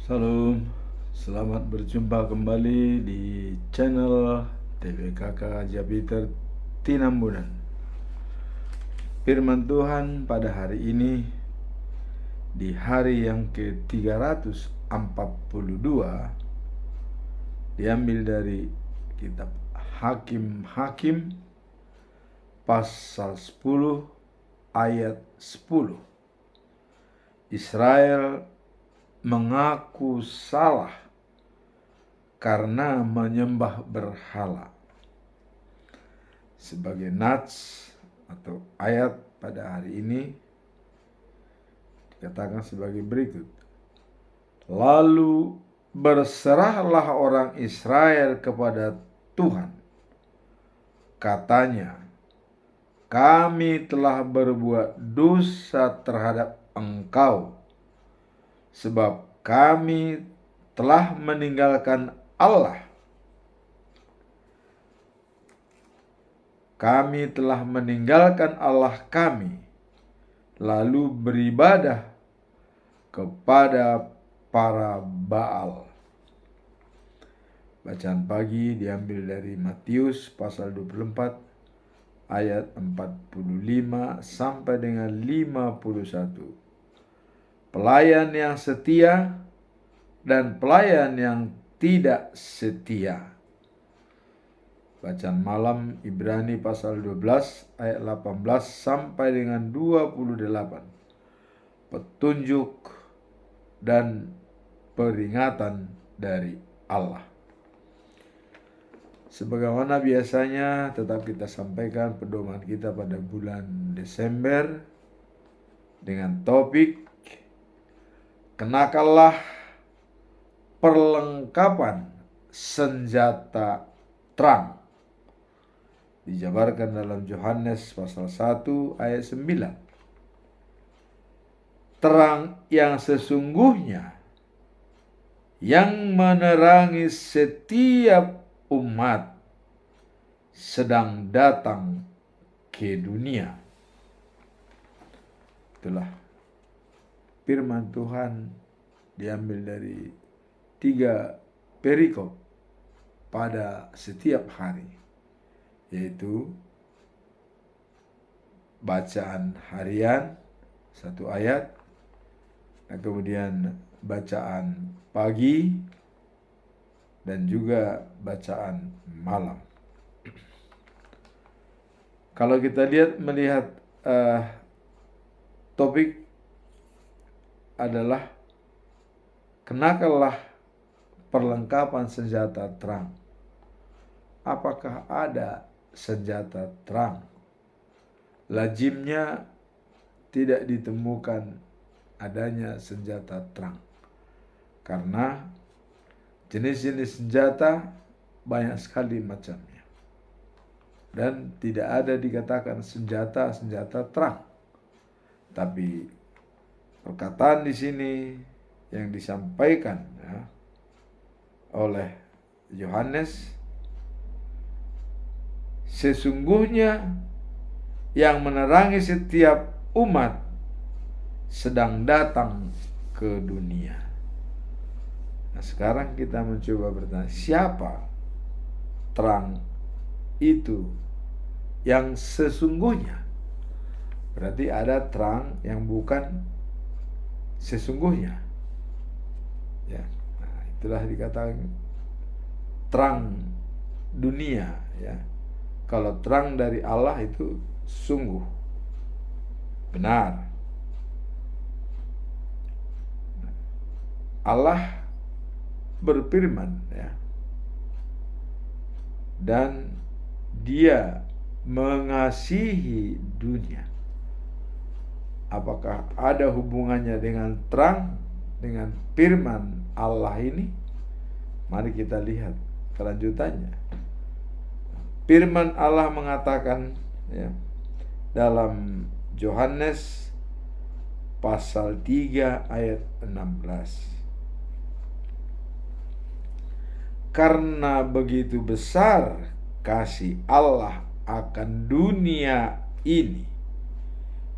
Salam, selamat berjumpa kembali di channel TVKK Japiter Tinambunan. Firman Tuhan pada hari ini, di hari yang ke-342, diambil dari kitab Hakim-Hakim pasal 10 ayat 10. Israel mengaku salah karena menyembah berhala. Sebagai nats atau ayat pada hari ini dikatakan sebagai berikut. Lalu berserahlah orang Israel kepada Tuhan. Katanya, kami telah berbuat dosa terhadap Engkau, sebab kami telah meninggalkan Allah. Kami telah meninggalkan Allah kami, lalu beribadah kepada para Baal. Bacaan pagi diambil dari Matius pasal 24 ayat 45 sampai dengan 51. Pelayan yang setia dan pelayan yang tidak setia. Bacaan malam Ibrani pasal 12 ayat 18 sampai dengan 28. Petunjuk dan peringatan dari Allah. Sebagaimana biasanya tetap kita sampaikan pedoman kita pada bulan Desember dengan topik kenakanlah perlengkapan senjata terang. Dijabarkan dalam Yohanes pasal 1 ayat 9. Terang yang sesungguhnya yang menerangi setiap umat sedang datang ke dunia. Itulah firman Tuhan diambil dari 3 perikop pada setiap hari, yaitu bacaan harian 1 ayat, dan kemudian bacaan pagi, dan juga bacaan malam. Kalau kita melihat topik adalah kenakanlah perlengkapan senjata terang. Apakah ada senjata terang? Lazimnya tidak ditemukan adanya senjata terang, karena jenis-jenis senjata banyak sekali macamnya, dan tidak ada dikatakan senjata terang. Tapi perkataan di sini yang disampaikan oleh Yohanes, sesungguhnya yang menerangi setiap umat sedang datang ke dunia. Nah, sekarang kita mencoba bertanya, siapa terang itu yang sesungguhnya? Berarti ada terang yang bukan sesungguhnya. Ya, nah, itulah dikatakan terang dunia. Ya, kalau terang dari Allah itu sungguh benar. Allah berfirman, ya, dan Dia mengasihi dunia. Apakah ada hubungannya dengan terang, dengan firman Allah ini? Mari kita lihat kelanjutannya. Firman Allah mengatakan, ya, dalam Yohanes pasal 3 ayat 16. Karena begitu besar kasih Allah akan dunia ini,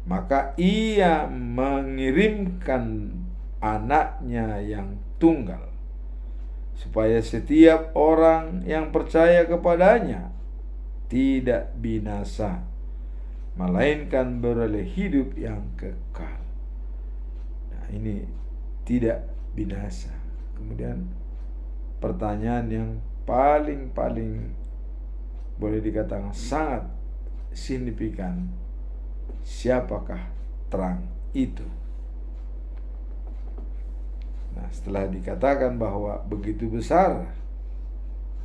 maka Ia mengirimkan anaknya yang tunggal, supaya setiap orang yang percaya kepadanya tidak binasa, melainkan beroleh hidup yang kekal. Nah, ini tidak binasa. Kemudian pertanyaan yang paling boleh dikatakan sangat signifikan, siapakah terang itu? Nah, setelah dikatakan bahwa begitu besar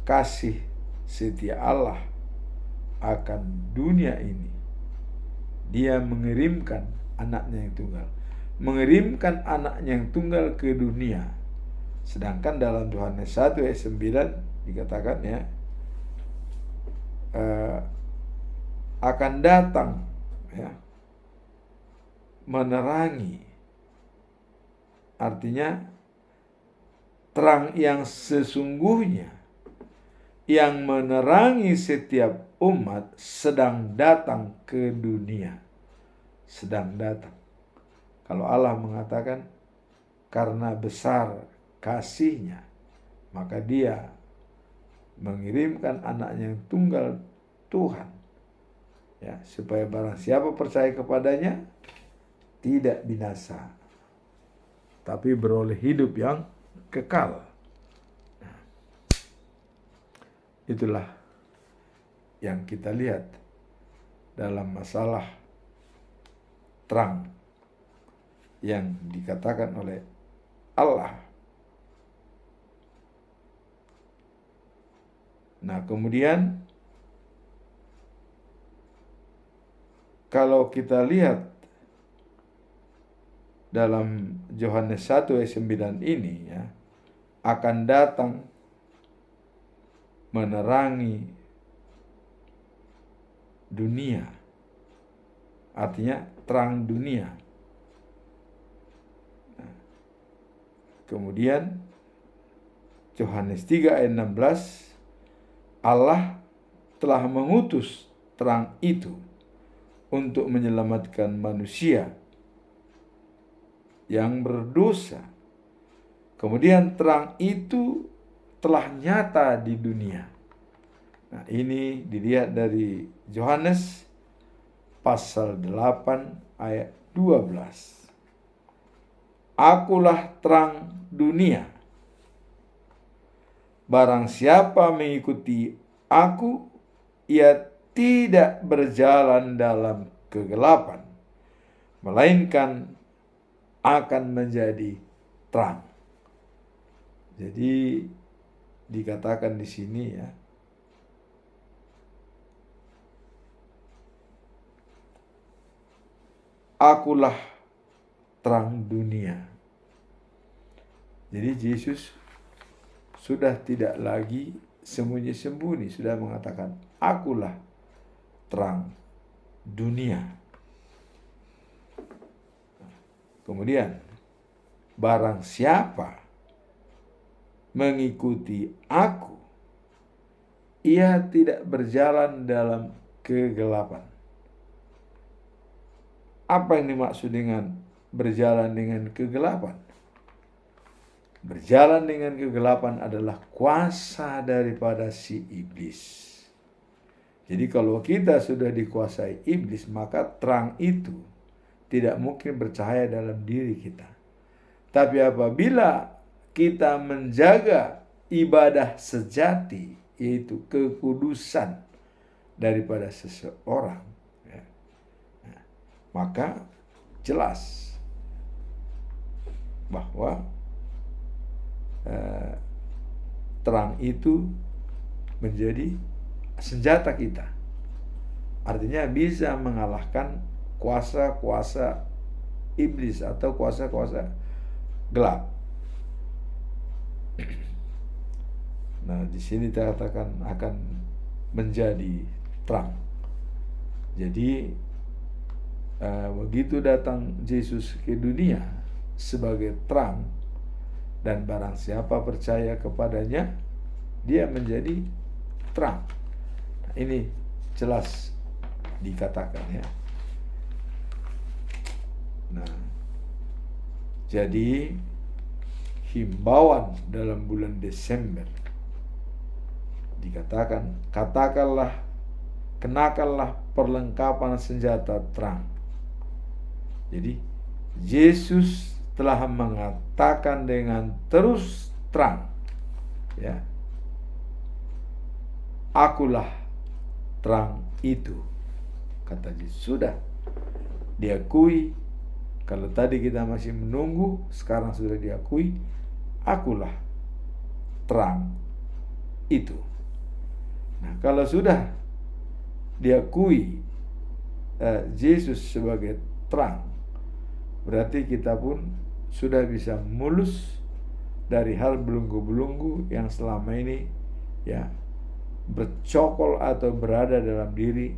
kasih setia Allah akan dunia ini, Dia mengirimkan anaknya yang tunggal, mengirimkan anaknya yang tunggal ke dunia. Sedangkan dalam Yohanes 1 ayat 9 dikatakan ya, akan datang ya, menerangi, artinya terang yang sesungguhnya yang menerangi setiap umat sedang datang ke dunia. Sedang datang. Kalau Allah mengatakan karena besar kasihnya, maka Dia mengirimkan anaknya yang tunggal, Tuhan, ya, supaya barang siapa percaya kepadanya tidak binasa, tapi beroleh hidup yang kekal. Nah, itulah yang kita lihat dalam masalah terang yang dikatakan oleh Allah. Nah, kemudian kalau kita lihat dalam Yohanes 1 ayat 9 ini ya, akan datang menerangi dunia. Artinya terang dunia. Nah, kemudian Yohanes 3 ayat 16, Allah telah mengutus terang itu untuk menyelamatkan manusia yang berdosa. Kemudian terang itu telah nyata di dunia. Nah, ini dilihat dari Yohanes pasal 8 ayat 12. Akulah terang dunia. Barang siapa mengikuti aku, ia tidak berjalan dalam kegelapan, melainkan akan menjadi terang. Jadi dikatakan di sini ya, akulah terang dunia. Jadi Yesus sudah tidak lagi sembunyi-sembunyi, sudah mengatakan, akulah terang dunia. Kemudian, barang siapa mengikuti aku, ia tidak berjalan dalam kegelapan. Apa yang dimaksud dengan berjalan dengan kegelapan? Berjalan dengan kegelapan adalah kuasa daripada si iblis. Jadi kalau kita sudah dikuasai iblis, maka terang itu tidak mungkin bercahaya dalam diri kita. Tapi apabila kita menjaga ibadah sejati, yaitu kekudusan daripada seseorang, ya, maka jelas bahwa terang itu menjadi senjata kita. Artinya bisa mengalahkan kuasa-kuasa iblis atau kuasa-kuasa gelap. Nah, di sini dikatakan akan menjadi terang. Jadi begitu datang Yesus ke dunia sebagai terang, dan barang siapa percaya kepadanya, dia menjadi terang. Nah, ini jelas dikatakan ya. Nah, Jadi himbauan dalam bulan Desember dikatakan, kenakanlah perlengkapan senjata terang. Jadi Yesus telah mengatakan dengan terus terang, ya, akulah terang itu, kata Yesus. Sudah diakui. Kalau tadi kita masih menunggu, sekarang sudah diakui, akulah terang itu. Nah, kalau sudah diakui Yesus sebagai terang, berarti kita pun sudah bisa mulus dari hal belenggu-belenggu yang selama ini, ya, bercokol atau berada dalam diri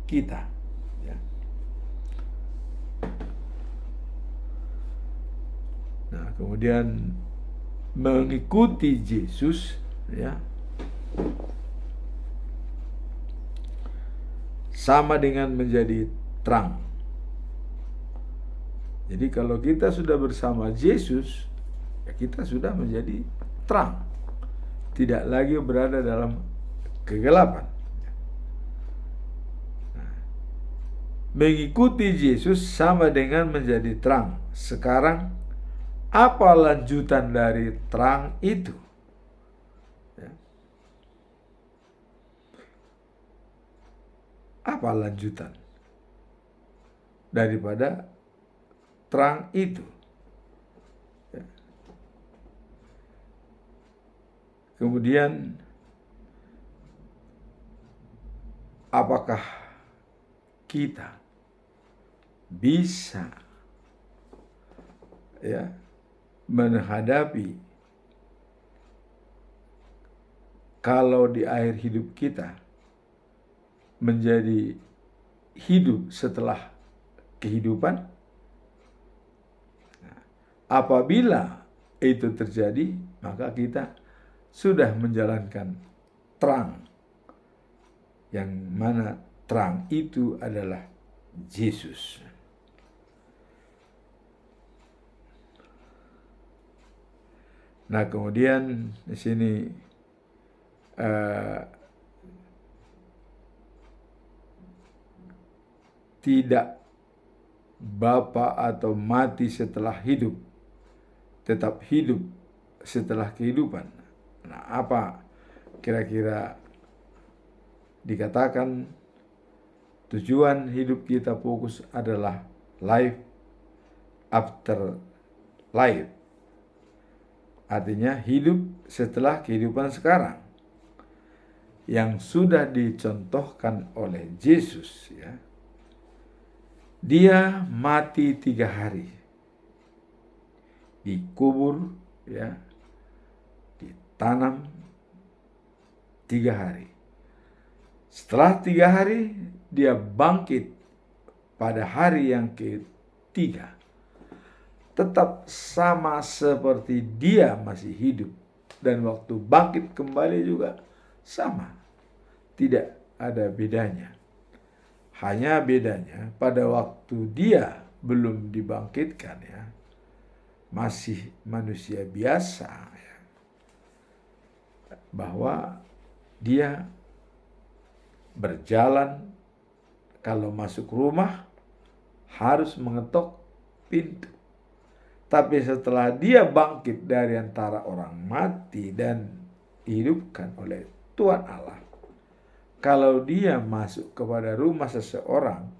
kita, ya. Nah, kemudian mengikuti Yesus, ya, sama dengan menjadi terang. Jadi kalau kita sudah bersama Yesus, ya kita sudah menjadi terang, tidak lagi berada dalam kegelapan. Nah, mengikuti Yesus sama dengan menjadi terang. Sekarang apa lanjutan dari terang itu? Ya. Apa lanjutan daripada terang itu? Ya. Kemudian apakah kita bisa, ya, menghadapi kalau di akhir hidup kita menjadi hidup setelah kehidupan? Nah, apabila itu terjadi, maka kita sudah menjalankan terang, yang mana terang itu adalah Yesus. Nah, kemudian di sini tidak bapa atau mati setelah hidup, tetap hidup setelah kehidupan. Nah, apa kira-kira dikatakan tujuan hidup kita fokus adalah life after life. Artinya hidup setelah kehidupan sekarang, yang sudah dicontohkan oleh Yesus, ya. Dia mati 3 hari, dikubur, ya, ditanam 3 hari. Setelah 3 hari dia bangkit pada hari yang ketiga. Tetap sama seperti dia masih hidup, dan waktu bangkit kembali juga sama, tidak ada bedanya. Hanya bedanya pada waktu dia belum dibangkitkan, ya, masih manusia biasa, ya, bahwa dia berjalan, kalau masuk rumah harus mengetok pintu. Tapi setelah dia bangkit dari antara orang mati dan dihidupkan oleh Tuhan Allah, kalau dia masuk kepada rumah seseorang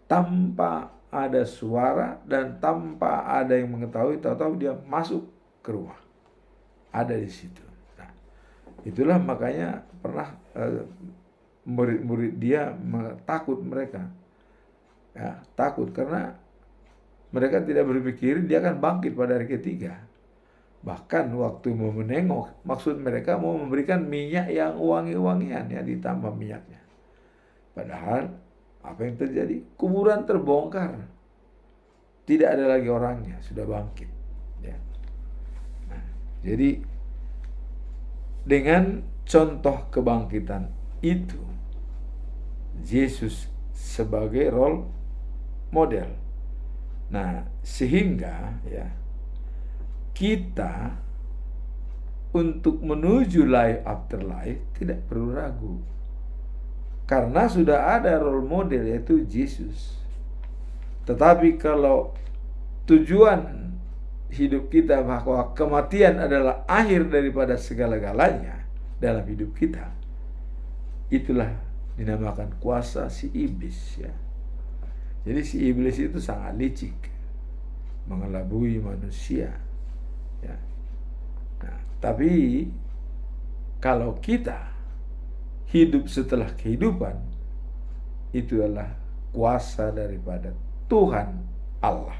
tanpa ada suara dan tanpa ada yang mengetahui, tahu-tahu dia masuk ke rumah, ada di situ. Nah, itulah makanya pernah murid-murid dia takut, mereka, ya, takut karena mereka tidak berpikir dia akan bangkit pada hari ketiga. Bahkan waktu mau menengok, maksud mereka mau memberikan minyak yang wangi-wangian, ya, ditambah minyaknya. Padahal apa yang terjadi? Kuburan terbongkar, tidak ada lagi orangnya, sudah bangkit, ya. Nah, jadi dengan contoh kebangkitan itu, Yesus sebagai role model Nah, sehingga ya kita untuk menuju life after life tidak perlu ragu. Karena sudah ada role model yaitu Yesus. Tetapi kalau tujuan hidup kita bahwa kematian adalah akhir daripada segala-galanya dalam hidup kita, itulah dinamakan kuasa si iblis ya. Jadi si iblis itu sangat licik, mengelabui manusia ya. Nah, tapi kalau kita hidup setelah kehidupan, itu adalah kuasa daripada Tuhan Allah.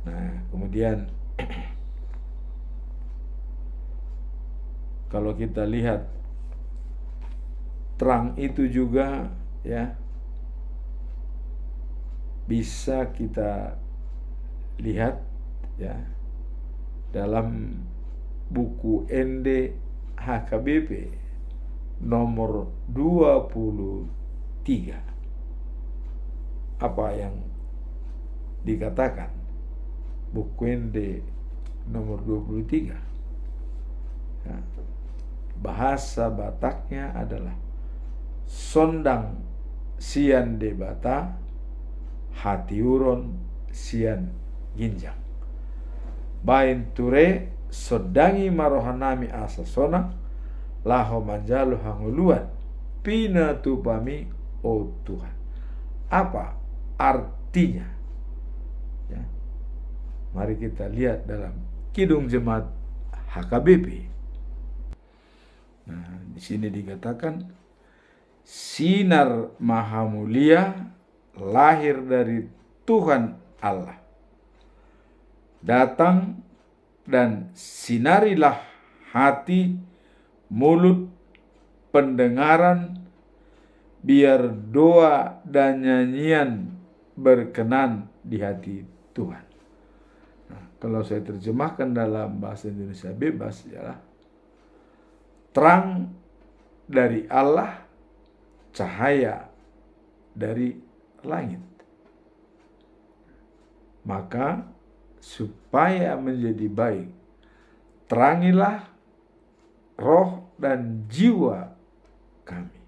Nah, kemudian kalau kita lihat terang itu juga ya bisa kita lihat ya dalam buku ND HKBP nomor 23. Apa yang dikatakan buku ND nomor 23 ya, bahasa Bataknya adalah sondang sian de bata hatiuron sian ginjang bain ture sodangi marohanami asasona laho manjalo hanguluan pina tupami oh Tuhan. Apa artinya ya? Mari kita lihat dalam Kidung Jemaat HKBP. Nah, di sini dikatakan sinar maha mulia lahir dari Tuhan Allah, datang dan sinarilah hati, mulut, pendengaran, biar doa dan nyanyian berkenan di hati Tuhan. Nah, kalau saya terjemahkan dalam bahasa Indonesia bebas ialah terang dari Allah, cahaya dari langit. Maka supaya menjadi baik, terangilah roh dan jiwa kami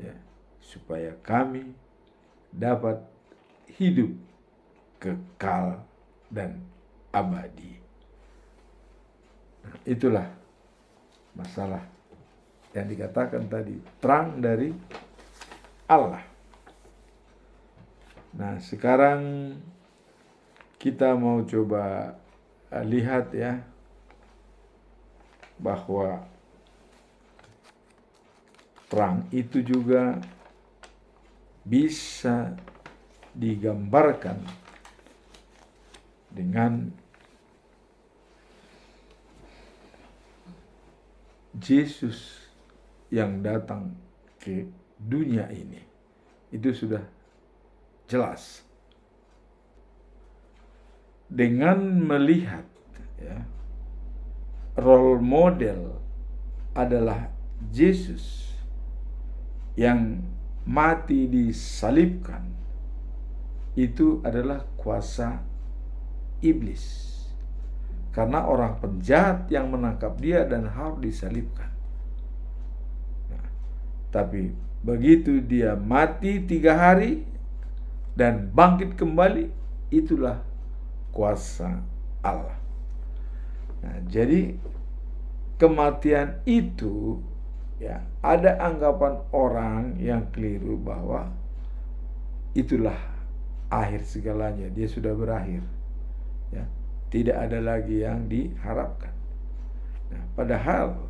ya, supaya kami dapat hidup kekal dan abadi. Nah, itulah masalah yang dikatakan tadi, terang dari Allah. Nah, sekarang kita mau coba lihat ya bahwa terang itu juga bisa digambarkan dengan Yesus yang datang ke dunia ini. Itu sudah jelas. Dengan melihat ya, role model adalah Yesus yang mati disalibkan, itu adalah kuasa iblis. Karena orang penjahat yang menangkap dia dan harus disalibkan. Nah, tapi begitu dia mati 3 hari dan bangkit kembali, itulah kuasa Allah. Nah, jadi kematian itu ya, ada anggapan orang yang keliru bahwa itulah akhir segalanya, dia sudah berakhir ya, tidak ada lagi yang diharapkan. Nah, padahal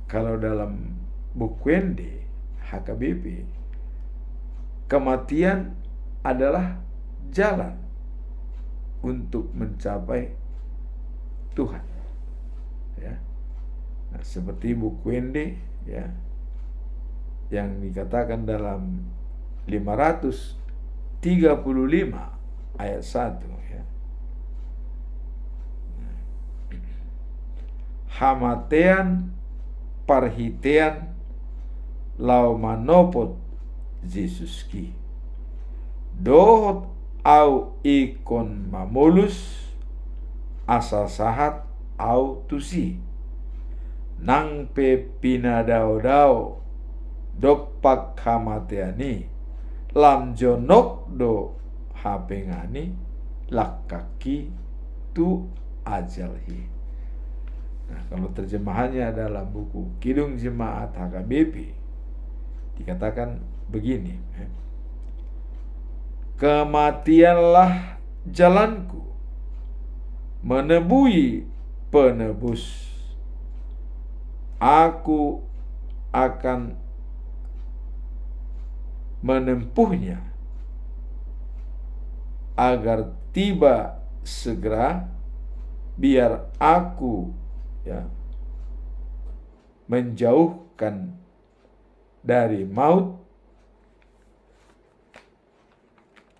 kalau dalam buku ND HKBP, kematian adalah jalan untuk mencapai Tuhan ya. Nah, seperti buku ND ya yang dikatakan dalam 535 ayat 1 ya. Hamatean parhitean lau manopot Yesus ki dohot au ikon mamulus asa sahat au tusi nang pe pinadao-dao dopak hamateani lam jonok do hapengani lakaki tu ajalhi. Nah, kalau terjemahannya dalam buku Kidung Jemaat HKBP dikatakan begini, kematianlah jalanku menebui penebus, aku akan menempuhnya agar tiba segera, biar aku menjauhkan dari maut,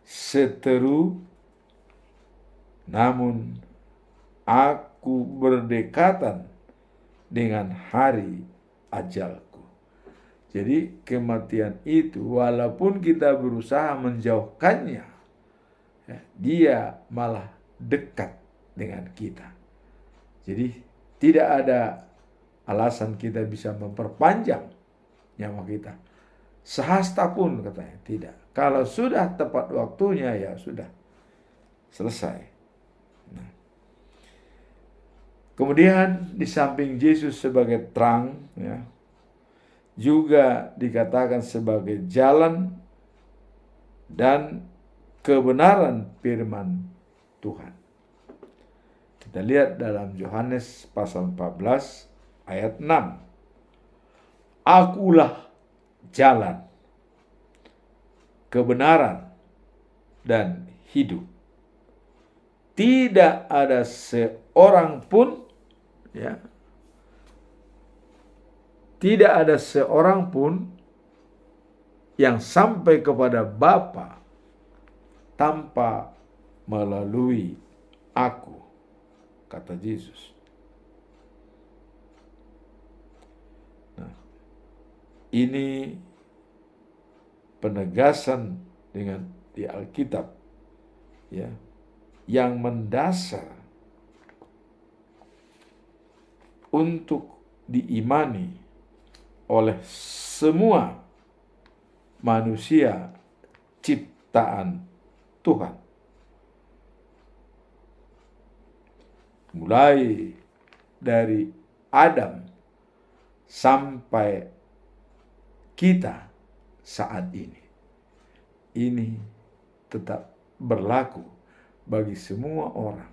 seteru namun aku berdekatan dengan hari ajalku. Jadi kematian itu walaupun kita berusaha menjauhkannya, dia malah dekat dengan kita. Jadi tidak ada alasan kita bisa memperpanjang nyawa kita. Sehasta pun katanya, tidak. Kalau sudah tepat waktunya, ya sudah selesai. Nah. Kemudian di samping Yesus sebagai terang, juga dikatakan sebagai jalan dan kebenaran firman Tuhan. Kita lihat dalam Yohanes pasal 14 ayat 6. Akulah jalan, kebenaran, dan hidup. Tidak ada seorang pun, tidak ada seorang pun yang sampai kepada Bapa tanpa melalui aku, kata Yesus. Nah, ini penegasan dengan di Alkitab, yang mendasar untuk diimani oleh semua manusia ciptaan Tuhan. Mulai dari Adam sampai kita saat ini. Ini tetap berlaku bagi semua orang.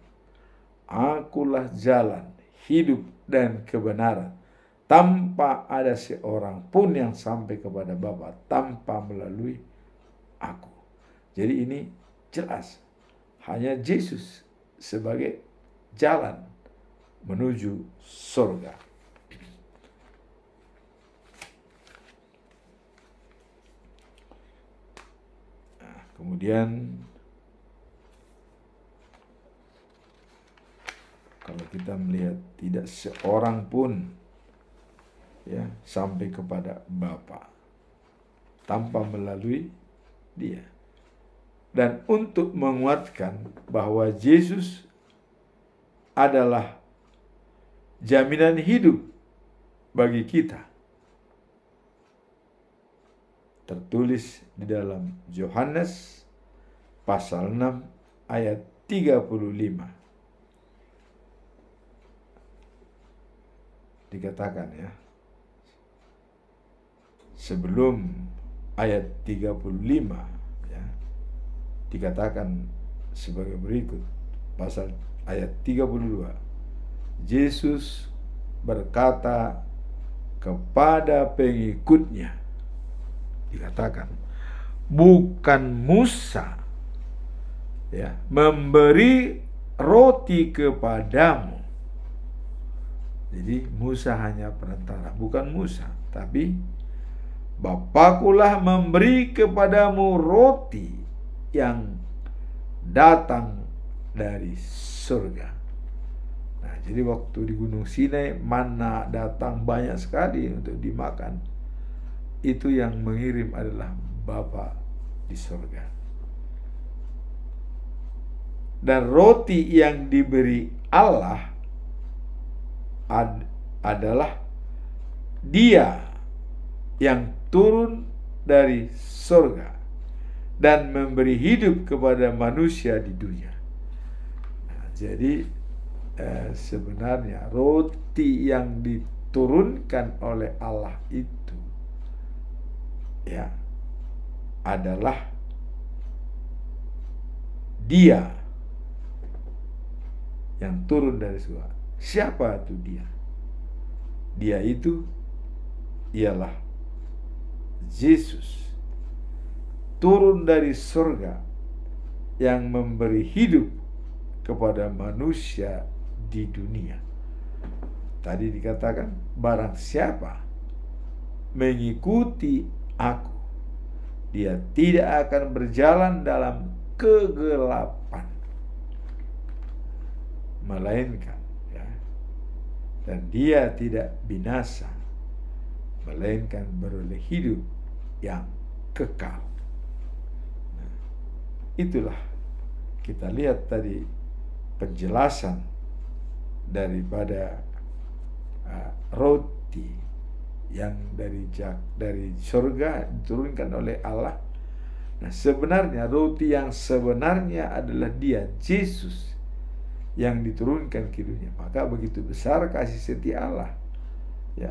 Akulah jalan, hidup, dan kebenaran. Tanpa ada seorang pun yang sampai kepada Bapa tanpa melalui aku. Jadi ini jelas. Hanya Yesus sebagai jalan menuju surga. Nah, kemudian kalau kita melihat tidak seorang pun sampai kepada Bapa tanpa melalui Dia. Dan untuk menguatkan bahwa Yesus adalah jaminan hidup bagi kita, tertulis di dalam Yohanes pasal 6 ayat 35. Dikatakan sebelum ayat 35 dikatakan sebagai berikut. Pasal ayat 32. Yesus berkata kepada pengikutnya, dikatakan, bukan Musa memberi roti kepadamu. Jadi Musa hanya perantara, bukan Musa, tapi Bapakulah memberi kepadamu roti yang datang dari surga. Nah, jadi waktu di Gunung Sinai mana datang banyak sekali untuk dimakan. Itu yang mengirim adalah Bapa di surga. Dan roti yang diberi Allah adalah Dia yang turun dari surga dan memberi hidup kepada manusia di dunia. Nah, jadi sebenarnya roti yang diturunkan oleh Allah itu ya adalah Dia yang turun dari surga. Siapa itu Dia? Dia itu ialah Yesus, turun dari surga yang memberi hidup kepada manusia di dunia. Tadi dikatakan, barang siapa mengikuti aku, dia tidak akan berjalan dalam kegelapan, melainkan dan dia tidak binasa, melainkan beroleh hidup yang kekal. Nah, itulah kita lihat tadi penjelasan daripada roti yang dari surga diturunkan oleh Allah. Nah, sebenarnya roti yang sebenarnya adalah Dia, Yesus, yang diturunkan ke dunia. Maka begitu besar kasih setia Allah, ya,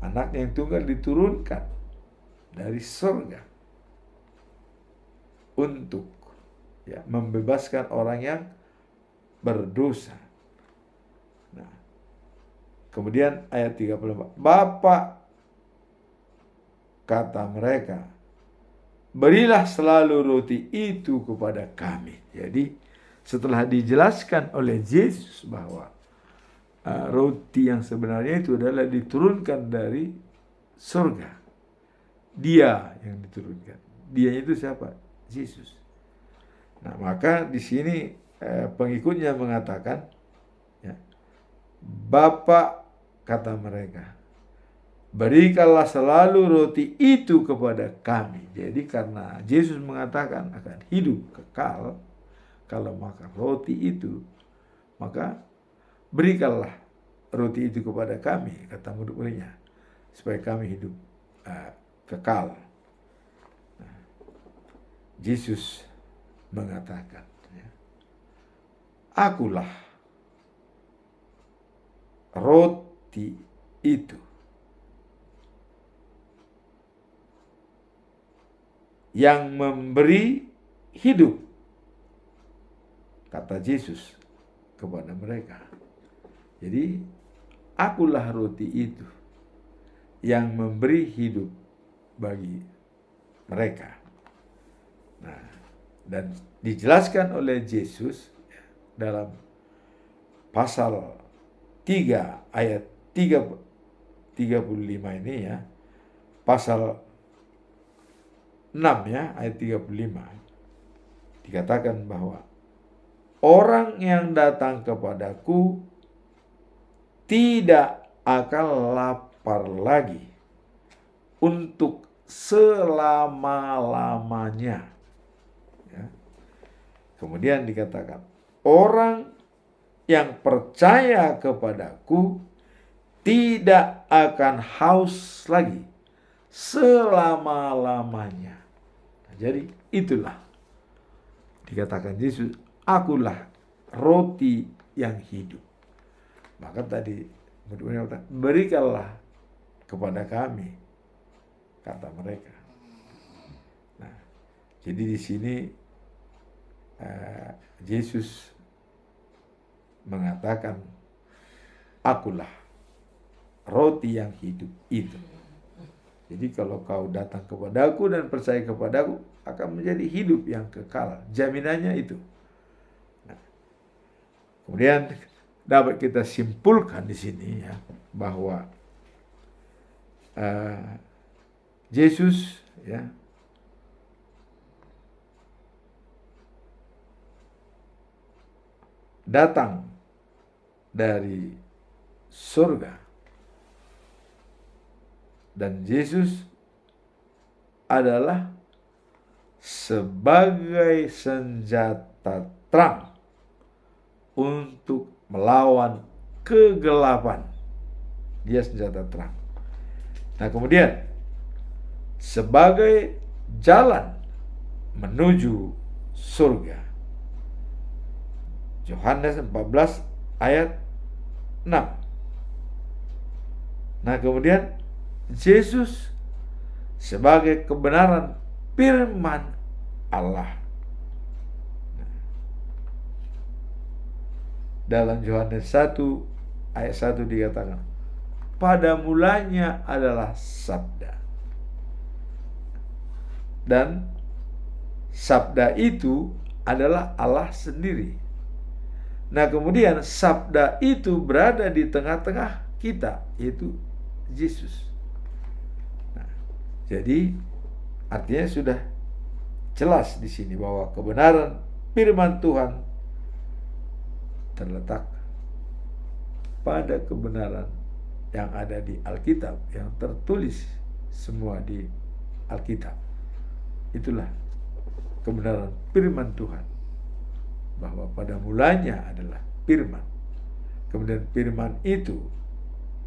anaknya yang tunggal diturunkan dari surga untuk membebaskan orang yang berdosa. Nah, kemudian ayat 34, Bapa, kata mereka, berilah selalu roti itu kepada kami. Jadi setelah dijelaskan oleh Yesus bahwa roti yang sebenarnya itu adalah diturunkan dari surga, Dia yang diturunkan. Dia itu siapa? Yesus. Nah, maka di sini pengikutnya mengatakan, Bapa, kata mereka, berikanlah selalu roti itu kepada kami. Jadi karena Yesus mengatakan akan hidup kekal kalau makan roti itu, maka berikanlah roti itu kepada kami, kata murid-muridnya, supaya kami hidup kekal. Nah, Yesus mengatakan, akulah roti itu yang memberi hidup, kata Yesus kepada mereka. Jadi, akulah roti itu yang memberi hidup bagi mereka. Nah, dan dijelaskan oleh Yesus dalam pasal 3 ayat 35 ini ya, pasal 6 ya, ayat 35, dikatakan bahwa orang yang datang kepadaku tidak akan lapar lagi untuk selama-lamanya. Ya. Kemudian dikatakan, orang yang percaya kepadaku tidak akan haus lagi selama-lamanya. Nah, jadi itulah dikatakan Yesus, akulah roti yang hidup. Maka tadi berikanlah kepada kami, kata mereka. Nah, jadi di sini Yesus mengatakan, akulah roti yang hidup itu. Jadi kalau kau datang kepadaku dan percaya kepadaku, akan menjadi hidup yang kekal. Jaminannya itu. Nah, kemudian dapat kita simpulkan di sini ya, bahwa Yesus ya datang dari surga, dan Yesus adalah sebagai senjata terang untuk melawan kegelapan. Dia senjata terang. Nah, kemudian sebagai jalan menuju surga. Yohanes 14 ayat 6. Nah, kemudian Yesus sebagai kebenaran firman Allah. Dalam Yohanes 1 ayat 1 dikatakan, pada mulanya adalah sabda. Dan sabda itu adalah Allah sendiri. Nah, kemudian sabda itu berada di tengah-tengah kita, yaitu Yesus. Nah, jadi artinya sudah jelas di sini bahwa kebenaran firman Tuhan terletak pada kebenaran yang ada di Alkitab, yang tertulis semua di Alkitab. Itulah kebenaran firman Tuhan, bahwa pada mulanya adalah firman. Kemudian firman itu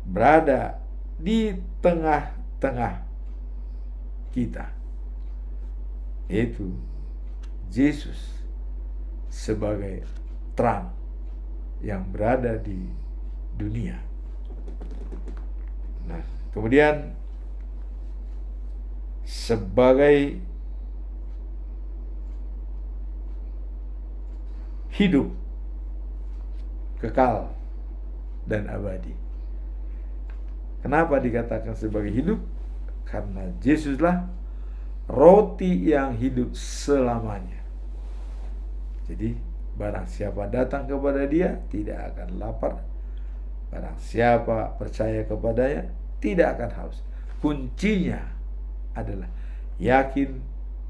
berada di tengah-tengah kita, yaitu Yesus sebagai terang yang berada di dunia. Nah, kemudian sebagai hidup kekal dan abadi. Kenapa dikatakan sebagai hidup? Karena Yesuslah roti yang hidup selamanya. Jadi barang siapa datang kepada Dia tidak akan lapar. Barang siapa percaya kepadanya tidak akan haus. Kuncinya adalah yakin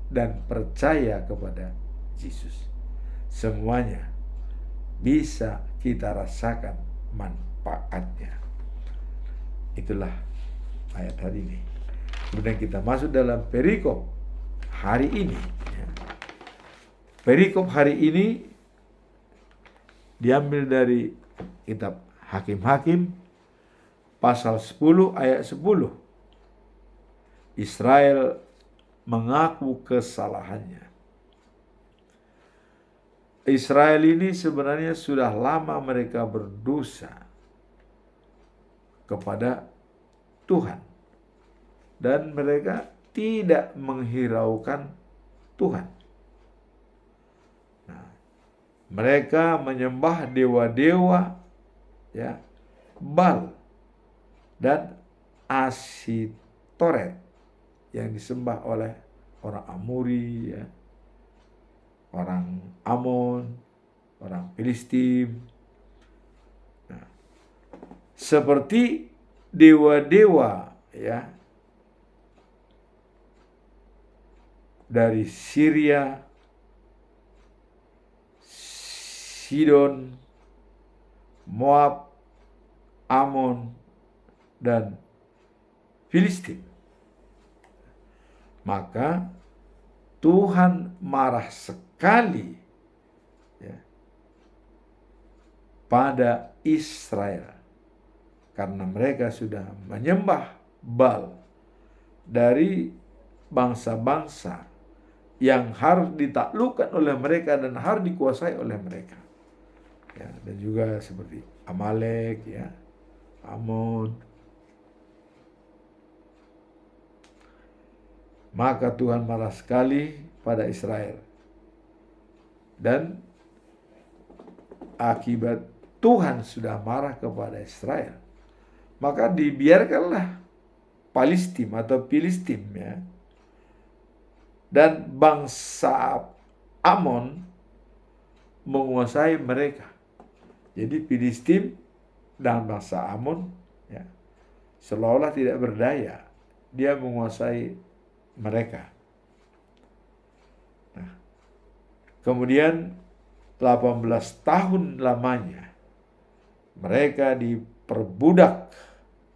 dan percaya kepada Yesus. Semuanya bisa kita rasakan manfaatnya. Itulah ayat hari ini. Kemudian kita masuk dalam perikop hari ini. Perikop hari ini diambil dari kitab Hakim-Hakim pasal 10 ayat 10. Israel mengaku kesalahannya. Israel ini sebenarnya sudah lama mereka berdosa kepada Tuhan. Dan mereka tidak menghiraukan Tuhan. Nah, mereka menyembah dewa-dewa, ya, Baal dan Asitoret yang disembah oleh orang Amori, ya, orang Amon, orang Filistin. Nah, seperti dewa-dewa, ya, dari Syria, Sidon, Moab, Amon, dan Filistin. Maka Tuhan marah sekali, ya, pada Israel karena mereka sudah menyembah Baal dari bangsa-bangsa yang harus ditaklukkan oleh mereka dan harus dikuasai oleh mereka. Ya, dan juga seperti Amalek, ya, Amon. Maka Tuhan marah sekali pada Israel. Dan akibat Tuhan sudah marah kepada Israel, maka dibiarkanlah Palestin atau Filistin, ya, dan bangsa Amon menguasai mereka. Jadi Filistin dan bangsa Amon, ya, seolah-olah tidak berdaya. Dia menguasai mereka. Nah, kemudian 18 tahun lamanya mereka diperbudak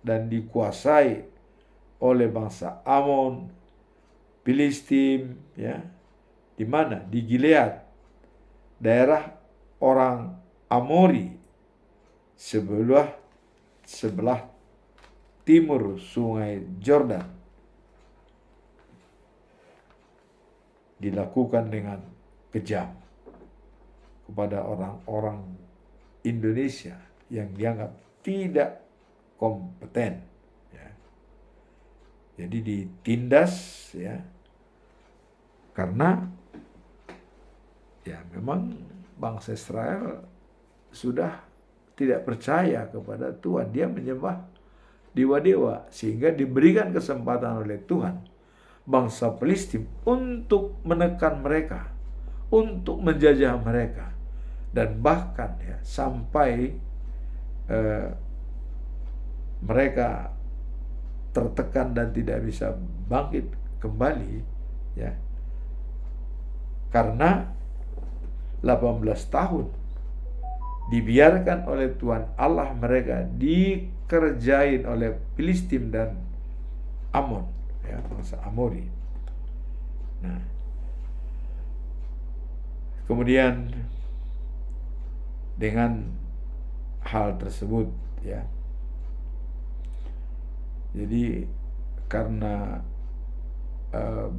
dan dikuasai oleh bangsa Amon, Filistin, ya, di mana? Di Gilead, daerah orang Amori sebelah timur sungai Jordan dilakukan dengan kejam kepada orang-orang Indonesia yang dianggap tidak kompeten, ya. Jadi ditindas, ya, karena ya memang bangsa Israel sudah tidak percaya kepada Tuhan. Dia menyembah dewa-dewa, sehingga diberikan kesempatan oleh Tuhan bangsa Filistin untuk menekan mereka, untuk menjajah mereka, dan bahkan ya sampai mereka tertekan dan tidak bisa bangkit kembali, ya, karena 18 tahun dibiarkan oleh Tuhan Allah mereka dikerjain oleh Filistin dan Amon, ya, bangsa Amori. Nah, kemudian dengan hal tersebut, ya, jadi karena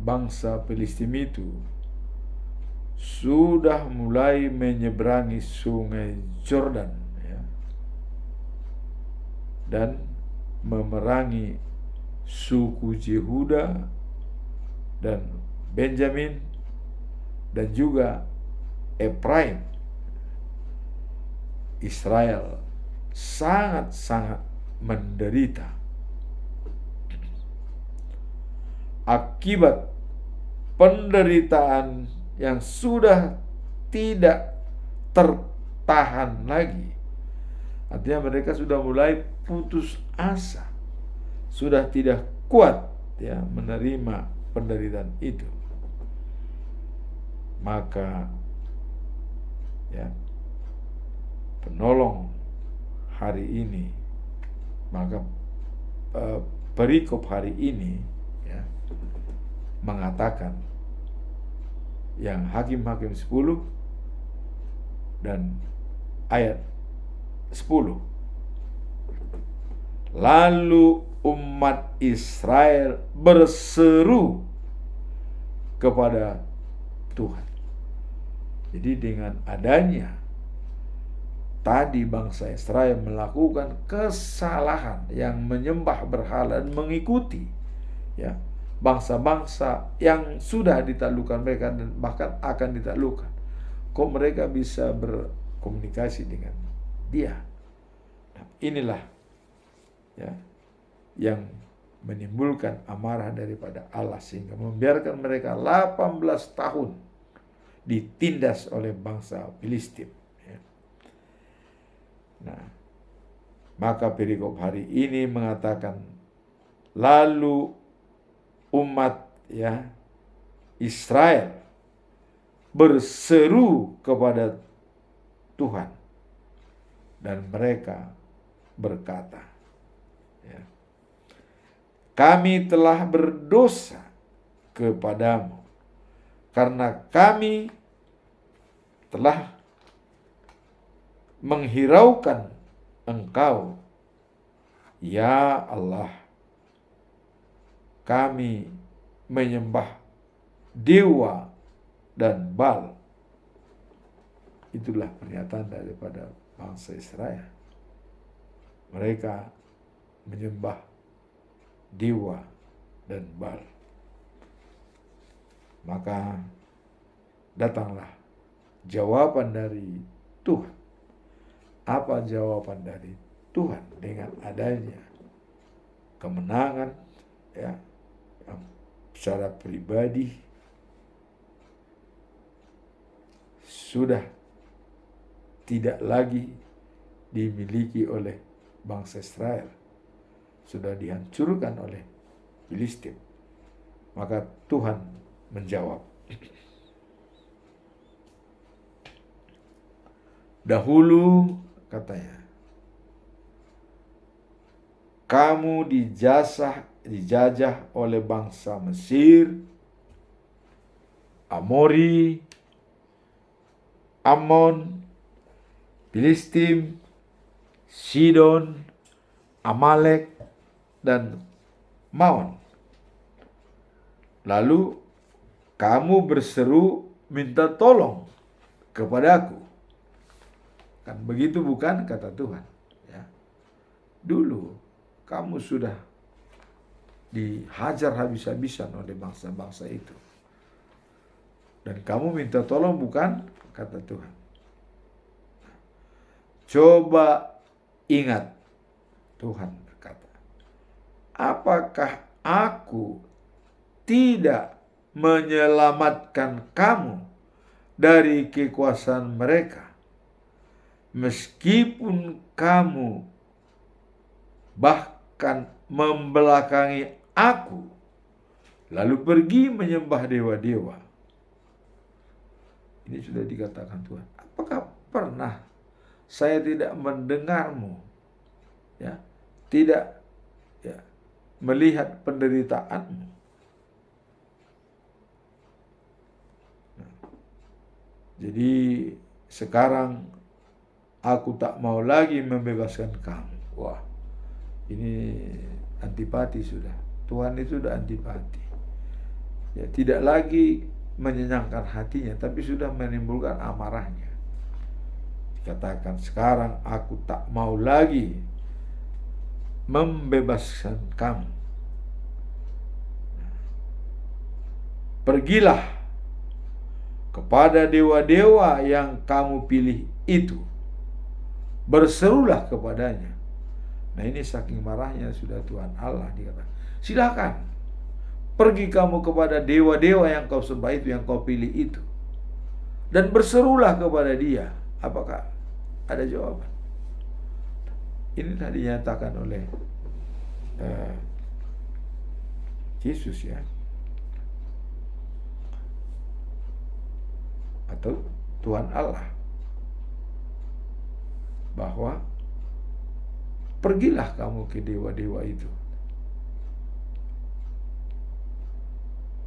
bangsa Filistin itu sudah mulai menyeberangi sungai Jordan, ya, dan memerangi suku Yehuda dan Benjamin dan juga Efraim, Israel sangat-sangat menderita akibat penderitaan yang sudah tidak tertahan lagi. Artinya mereka sudah mulai putus asa, sudah tidak kuat, ya, menerima penderitaan itu. Maka, ya, penolong hari ini, maka perikop hari ini, ya, mengatakan yang Hakim-Hakim 10 dan ayat 10. Lalu umat Israel berseru kepada Tuhan. Jadi dengan adanya tadi bangsa Israel melakukan kesalahan yang menyembah berhala dan mengikuti, ya, bangsa-bangsa yang sudah ditaklukkan mereka dan bahkan akan ditaklukkan, kok mereka bisa berkomunikasi dengan dia? Nah, inilah, ya, yang menimbulkan amarah daripada Allah sehingga membiarkan mereka 18 tahun ditindas oleh bangsa Filistin, ya. Nah, maka perikop hari ini mengatakan lalu umat, ya, Israel berseru kepada Tuhan dan mereka berkata, ya, kami telah berdosa kepadamu karena kami telah menghiraukan Engkau, ya Allah. Kami menyembah dewa dan Baal. Itulah pernyataan daripada bangsa Israel. Mereka menyembah dewa dan Baal. Maka datanglah jawaban dari Tuhan. Apa jawaban dari Tuhan dengan adanya kemenangan, ya, secara pribadi sudah tidak lagi dimiliki oleh bangsa Israel, sudah dihancurkan oleh Filistin. Maka Tuhan menjawab, dahulu katanya, kamu dijajah oleh bangsa Mesir, Amori, Ammon, Filistim, Sidon, Amalek, dan Maon. Lalu kamu berseru minta tolong kepadaku. Kan begitu bukan, kata Tuhan. Ya. Dulu kamu sudah dihajar habis-habisan oleh bangsa-bangsa itu. Dan kamu minta tolong bukan, kata Tuhan. Coba ingat, Tuhan berkata, apakah aku tidak menyelamatkan kamu dari kekuasaan mereka, meskipun kamu bahkan membelakangi aku, lalu pergi menyembah dewa-dewa. Ini sudah dikatakan Tuhan. Apakah pernah saya tidak mendengarmu, ya, tidak melihat penderitaanmu? Jadi sekarang aku tak mau lagi membebaskan kamu. Wah, ini antipati sudah. Tuhan itu sudah antipati. Ya, tidak lagi menyenangkan hatinya, tapi sudah menimbulkan amarahnya. Dikatakan sekarang aku tak mau lagi membebaskan kamu. Pergilah kepada dewa-dewa yang kamu pilih itu, berserulah kepadanya. Nah, ini saking marahnya sudah Tuhan Allah dikatakan, silakan pergi kamu kepada dewa-dewa yang kau sembah itu, yang kau pilih itu, dan berserulah kepada dia. Apakah ada jawaban? Ini tadi dinyatakan oleh Yesus, ya, atau Tuhan Allah, bahwa pergilah kamu ke dewa-dewa itu.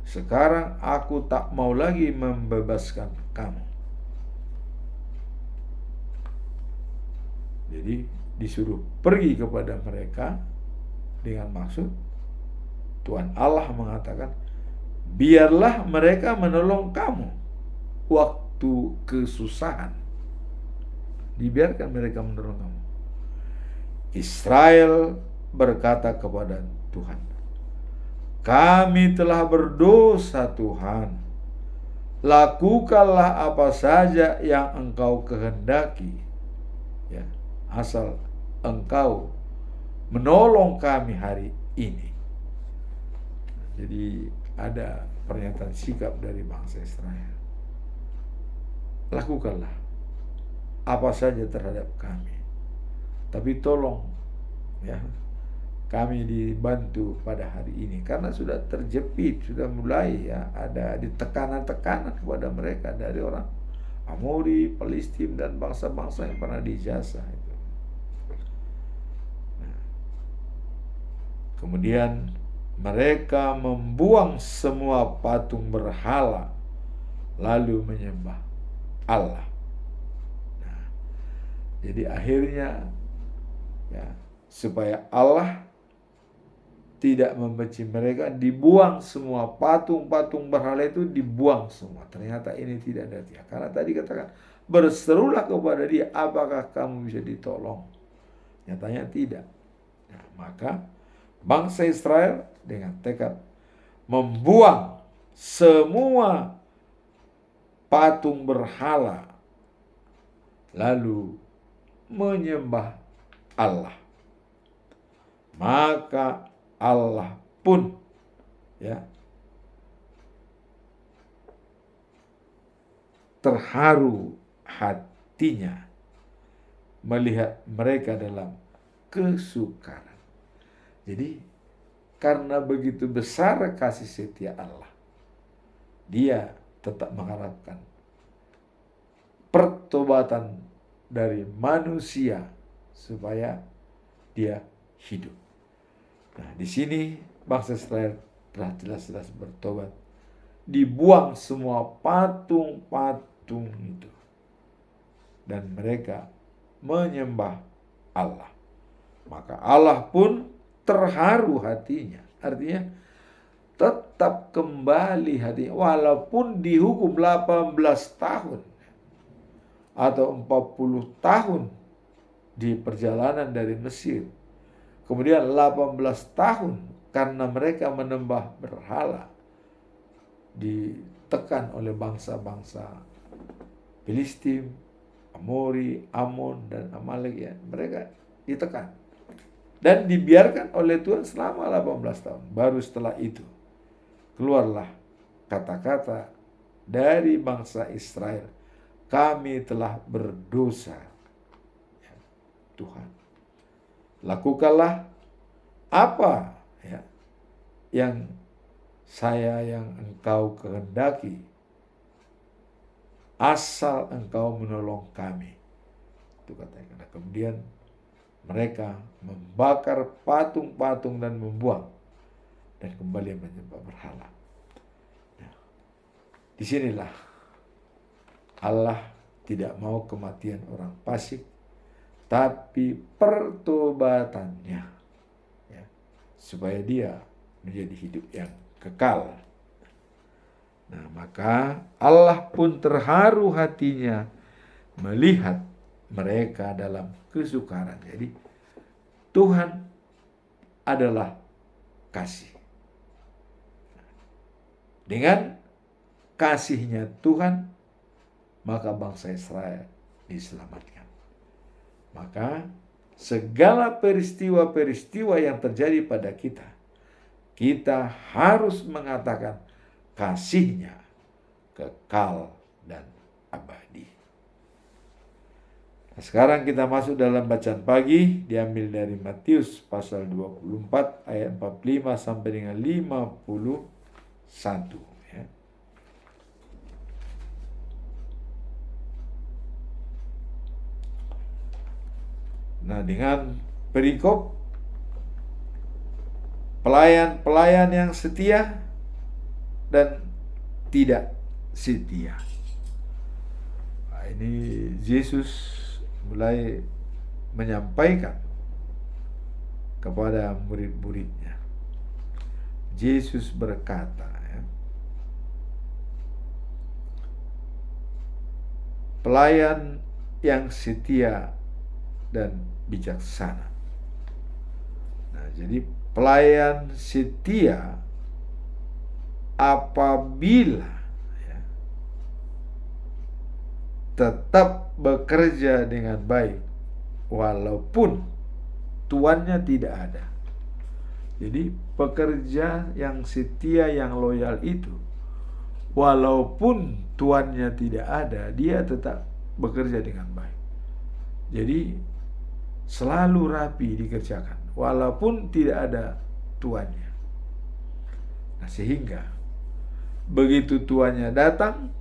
Sekarang aku tak mau lagi membebaskan kamu. Jadi disuruh pergi kepada mereka dengan maksud Tuhan Allah mengatakan, biarlah mereka menolong kamu waktu kesusahan. Dibiarkan mereka menolong kamu. Israel berkata kepada Tuhan, kami telah berdosa Tuhan. Lakukanlah apa saja yang Engkau kehendaki, ya, asal Engkau menolong kami hari ini. Jadi ada pernyataan sikap dari bangsa Israel. Lakukanlah apa saja terhadap kami, tapi tolong, ya, kami dibantu pada hari ini, karena sudah terjepit, sudah mulai, ya, ada ditekanan-tekanan kepada mereka dari orang Amori, Filistim, dan bangsa-bangsa yang pernah dijajah itu. Nah, kemudian mereka membuang semua patung berhala lalu menyembah Allah. Nah, jadi akhirnya, ya, supaya Allah tidak membenci mereka, dibuang semua patung-patung berhala itu, dibuang semua. Ternyata ini tidak ada dia. Karena tadi katakan, berserulah kepada dia, apakah kamu bisa ditolong? Nyatanya tidak. Nah, maka bangsa Israel dengan tekad membuang semua patung berhala lalu menyembah Allah. Maka Allah pun, ya, terharu hatinya melihat mereka dalam kesukaran. Jadi karena begitu besar kasih setia Allah, dia tetap mengharapkan pertobatan dari manusia supaya dia hidup. Nah, di sini bangsa Israel telah jelas-jelas bertobat. Dibuang semua patung-patung itu. dan mereka menyembah Allah. Maka Allah pun terharu hatinya. Artinya tetap kembali hatinya. Walaupun dihukum 18 tahun atau 40 tahun di perjalanan dari Mesir. Kemudian 18 tahun karena mereka menyembah berhala. Ditekan oleh bangsa-bangsa Filistin, Amori, Amon, dan Amalek, ya. Mereka ditekan. Dan dibiarkan oleh Tuhan selama 18 tahun. Baru setelah itu keluarlah kata-kata dari bangsa Israel, kami telah berdosa. Ya, Tuhan, lakukanlah apa ya yang engkau kehendaki, asal engkau menolong kami. Itu katanya. Nah, kemudian mereka membakar patung-patung dan membuang dan kembali menyembah berhala. Nah, disinilah Allah tidak mau kematian orang fasik, tapi pertobatannya, ya, supaya dia menjadi hidup yang kekal. Nah, maka Allah pun terharu hatinya melihat mereka dalam kesukaran. Jadi Tuhan adalah kasih. Dengan kasihnya Tuhan, maka bangsa Israel diselamatkan. Maka segala peristiwa-peristiwa yang terjadi pada kita harus mengatakan kasihnya kekal dan abadi. Nah, sekarang kita masuk dalam bacaan pagi, diambil dari Matius pasal 24 ayat 45 sampai dengan 51. Ya. Nah, dengan perikop pelayan-pelayan yang setia dan tidak setia. Nah, ini Yesus mulai menyampaikan kepada murid-muridnya. Yesus berkata, ya, pelayan yang setia dan bijaksana. Nah, jadi pelayan setia apabila, ya, tetap bekerja dengan baik walaupun tuannya tidak ada. Jadi pekerja yang setia, yang loyal itu, walaupun tuannya tidak ada, dia tetap bekerja dengan baik. Jadi selalu rapi dikerjakan walaupun tidak ada tuannya. Nah, sehingga begitu tuannya datang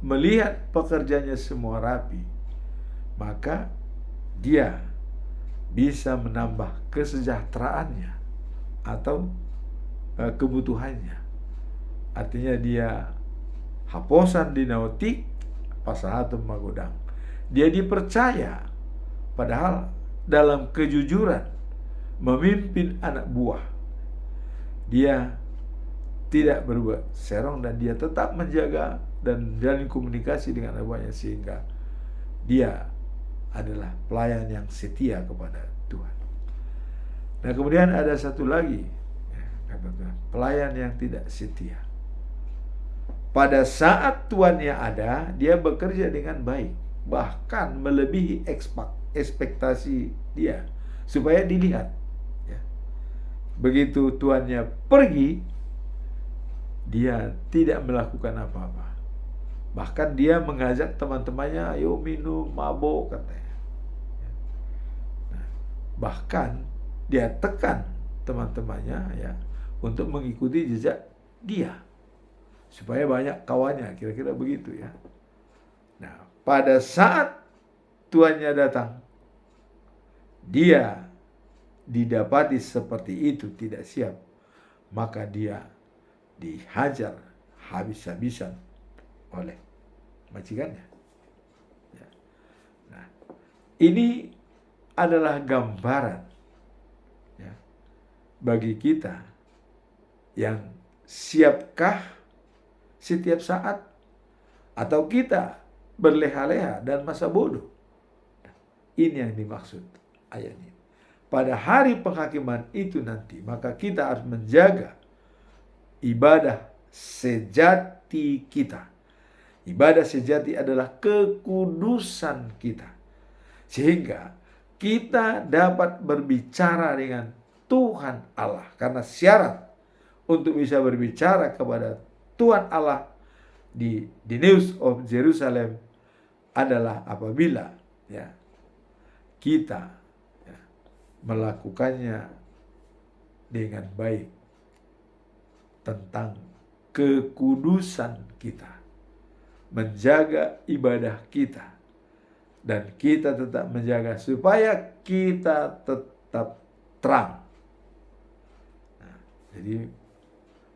melihat pekerjanya semua rapi, maka dia bisa menambah kesejahteraannya atau kebutuhannya. Artinya dia haposan di nautik pasahatum magodang. Dia dipercaya, padahal dalam kejujuran memimpin anak buah. Dia tidak berbuat serong dan dia tetap menjaga dan menjalin komunikasi dengan anak buahnya, sehingga dia adalah pelayan yang setia kepada Tuhan. Nah, kemudian ada satu lagi, kata Tuhan, pelayan yang tidak setia. Pada saat tuannya ada, dia bekerja dengan baik, bahkan melebihi ekspektasi dia, supaya dilihat. Begitu tuannya pergi, dia tidak melakukan apa-apa. Bahkan dia mengajak teman-temannya, ayo minum, mabuk, katanya. Nah, bahkan dia tekan teman-temannya, ya, untuk mengikuti jejak dia, supaya banyak kawannya, kira-kira begitu, ya. Nah, pada saat tuannya datang, dia didapati seperti itu, tidak siap, maka dia dihajar habis-habisan oleh majikannya. Ya. Ini adalah gambaran ya, bagi kita yang siapkah setiap saat atau kita berleha-leha dan masa bodoh. Ini yang dimaksud ayat ini. Pada hari penghakiman itu nanti, maka kita harus menjaga ibadah sejati kita. Ibadah sejati adalah kekudusan kita. Sehingga kita dapat berbicara dengan Tuhan Allah. Karena syarat untuk bisa berbicara kepada Tuhan Allah di News of Jerusalem adalah apabila ya kita ya, melakukannya dengan baik tentang kekudusan kita, menjaga ibadah kita, dan kita tetap menjaga supaya kita tetap terang. Nah, jadi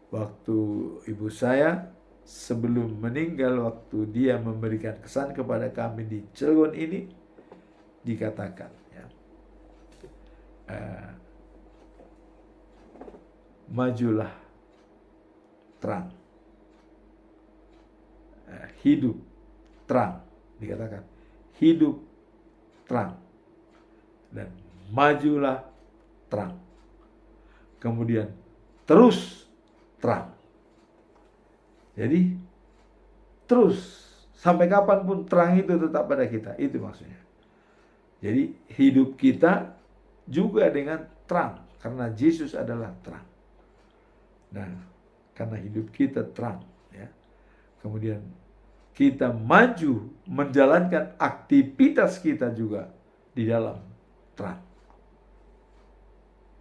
waktu ibu saya sebelum meninggal, waktu dia memberikan kesan kepada kami di Cilegon ini, dikatakan ya, majulah terang, hidup terang, dikatakan hidup terang, dan majulah terang, kemudian terus terang. Jadi terus sampai kapanpun terang itu tetap pada kita, itu maksudnya. Jadi hidup kita juga dengan terang, karena Yesus adalah terang. Nah, karena hidup kita terang, ya, kemudian kita maju menjalankan aktivitas kita juga di dalam terang.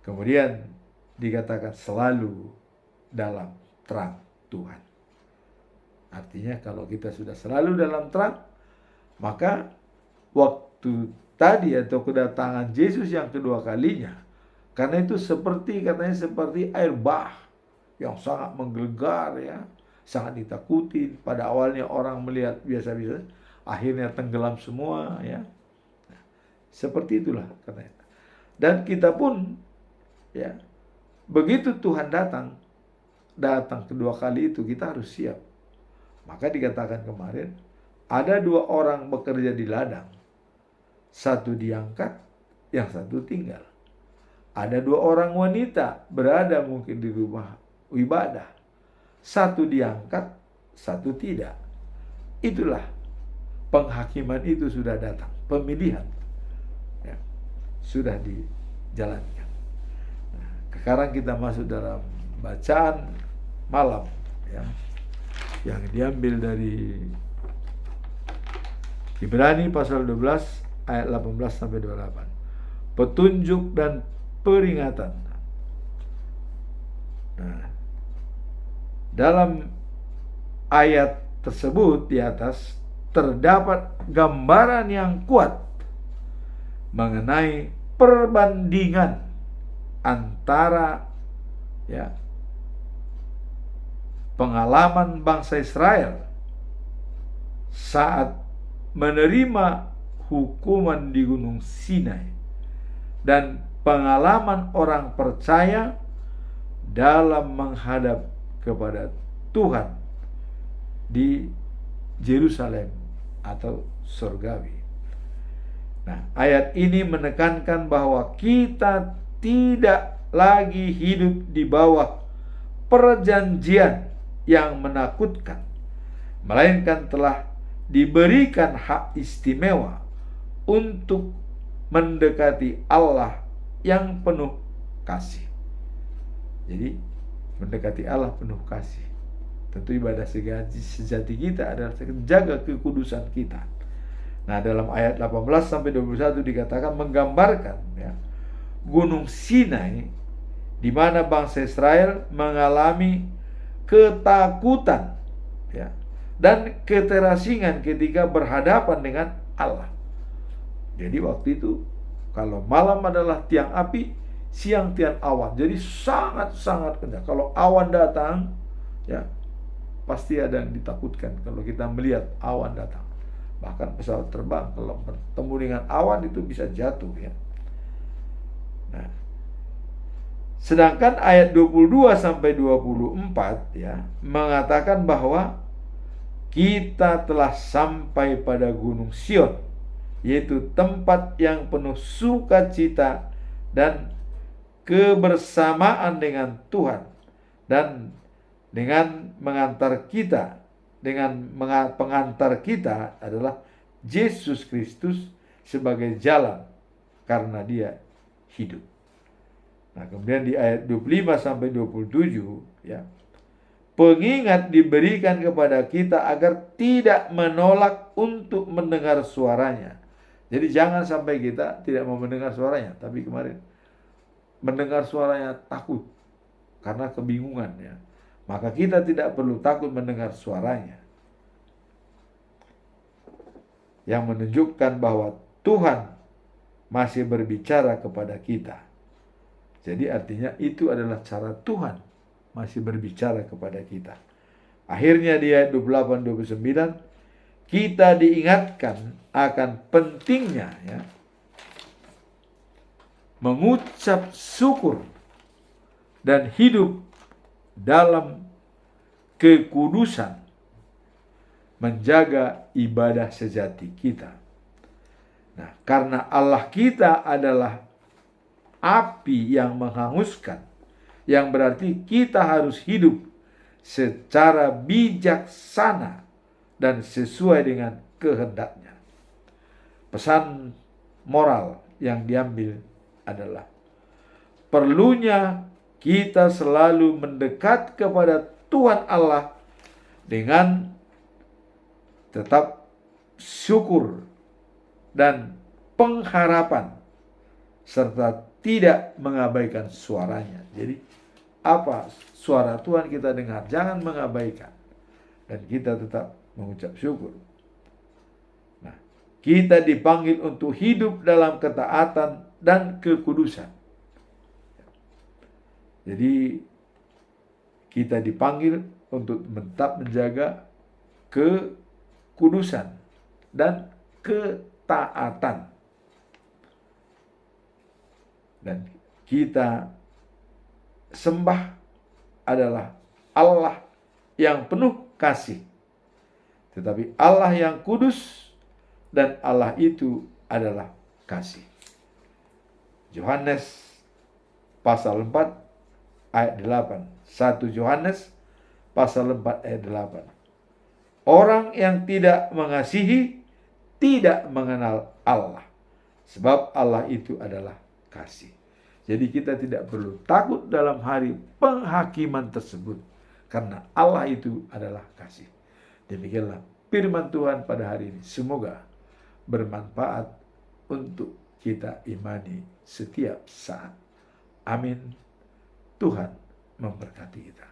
Kemudian dikatakan selalu dalam terang Tuhan. Artinya kalau kita sudah selalu dalam terang, maka waktu tadi atau kedatangan Yesus yang kedua kalinya, karena itu katanya seperti air bah yang sangat menggelegar ya, sangat ditakuti. Pada awalnya orang melihat biasa-biasa, akhirnya tenggelam semua ya. Nah, seperti itulah katanya. Dan kita pun ya, begitu Tuhan datang kedua kali itu, kita harus siap. Maka dikatakan kemarin, ada 2 orang bekerja di ladang. Satu diangkat, yang satu tinggal. Ada 2 orang wanita berada mungkin di rumah ibadah. Satu diangkat, satu tidak. Itulah penghakiman itu sudah datang. Pemilihan ya, sudah dijalankan. Nah, sekarang kita masuk dalam bacaan malam ya, yang diambil dari Ibrani pasal 12 ayat 18 sampai 28. Petunjuk dan peringatan. Nah, dalam ayat tersebut di atas terdapat gambaran yang kuat mengenai perbandingan antara ya pengalaman bangsa Israel saat menerima hukuman di Gunung Sinai dan pengalaman orang percaya dalam menghadap kepada Tuhan di Yerusalem atau surgawi. Nah, ayat ini menekankan bahwa kita tidak lagi hidup di bawah perjanjian yang menakutkan, melainkan telah diberikan hak istimewa untuk mendekati Allah yang penuh kasih. Jadi mendekati Allah penuh kasih. Tentu ibadah sejati kita adalah menjaga kekudusan kita. Nah, dalam ayat 18 sampai 21 dikatakan menggambarkan ya, Gunung Sinai di mana bangsa Israel mengalami ketakutan ya, dan keterasingan ketika berhadapan dengan Allah. Jadi waktu itu kalau malam adalah tiang api, siang tiang awan. Jadi sangat-sangat kencang. Kalau awan datang ya, pasti ada yang ditakutkan kalau kita melihat awan datang. Bahkan pesawat terbang kalau bertemu dengan awan itu bisa jatuh ya. Nah, sedangkan ayat 22 sampai 24 ya mengatakan bahwa kita telah sampai pada Gunung Sion, yaitu tempat yang penuh sukacita dan kebersamaan dengan Tuhan, dan dengan pengantar kita adalah Yesus Kristus sebagai jalan, karena Dia hidup. Nah, kemudian di ayat 25 sampai 27 ya, pengingat diberikan kepada kita agar tidak menolak untuk mendengar suaranya. Jadi jangan sampai kita tidak mau mendengar suaranya, tapi kemarin mendengar suaranya takut karena kebingungan ya. Maka kita tidak perlu takut mendengar suaranya, yang menunjukkan bahwa Tuhan masih berbicara kepada kita. Jadi artinya itu adalah cara Tuhan masih berbicara kepada kita. Akhirnya di ayat 28-29 kita diingatkan akan pentingnya ya mengucap syukur dan hidup dalam kekudusan, menjaga ibadah sejati kita. Nah, karena Allah kita adalah api yang menghanguskan, yang berarti kita harus hidup secara bijaksana dan sesuai dengan kehendaknya. Pesan moral yang diambil adalah perlunya kita selalu mendekat kepada Tuhan Allah dengan tetap syukur dan pengharapan, serta tidak mengabaikan suaranya. Jadi apa suara Tuhan kita dengar, jangan mengabaikan, dan kita tetap mengucap syukur. Nah, kita dipanggil untuk hidup dalam ketaatan dan kekudusan. Jadi kita dipanggil untuk tetap menjaga kekudusan dan ketaatan. Dan kita sembah adalah Allah yang penuh kasih, tetapi Allah yang kudus, dan Allah itu adalah kasih. Yohanes pasal 4 ayat 8. 1 Yohanes pasal 4 ayat 8. Orang yang tidak mengasihi tidak mengenal Allah, sebab Allah itu adalah kasih. Jadi kita tidak perlu takut dalam hari penghakiman tersebut, karena Allah itu adalah kasih. Demikianlah firman Tuhan pada hari ini. Semoga bermanfaat untuk kita imani setiap saat. Amin. Tuhan memberkati kita.